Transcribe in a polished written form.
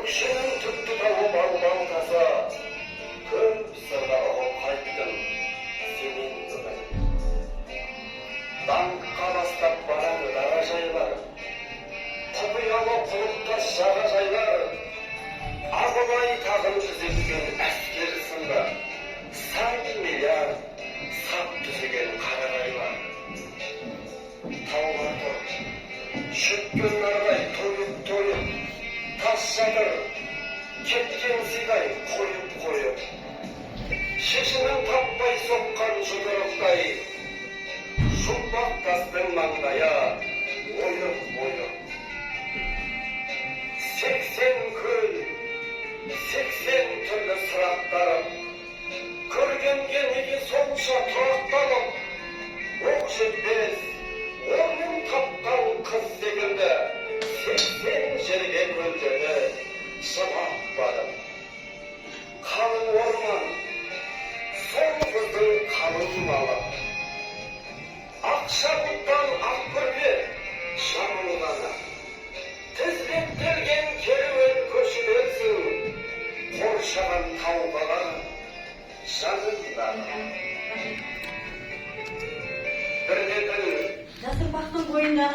көкшенің түпті тауып албалтаса, көп сырға ұғып қайттым сенен бүгін. Даңққа бастап барады дара жайлар, құпиялы құлықтас жағажайлар, Ағыбай тағын түзеткен әскер сынды, сан миллиард сап түзеген қарағайлар. Тауға тұр, шөккен нардай тойып, тас жатыр, кеткен сидай қойып. Шешімін таппай соққан жұдырықтай, жұмбақ тастың маңдайы ойып. 80 көл, 80 түрлі сұрақтарым, көргенге неге сонша тұрақталып, оқ жетпес, орнын тапқан қыз секілді, 80 жерге көлдеді, жылап барып. Қалың орман, сол қыздың қалың малы, ақша бұлттан ақ көрпе, жамылғаны, тізбектелген керуен көшелерсің, қоршаған тауғалар жанындағы. Бірде күн Жасырпақтың бойындағы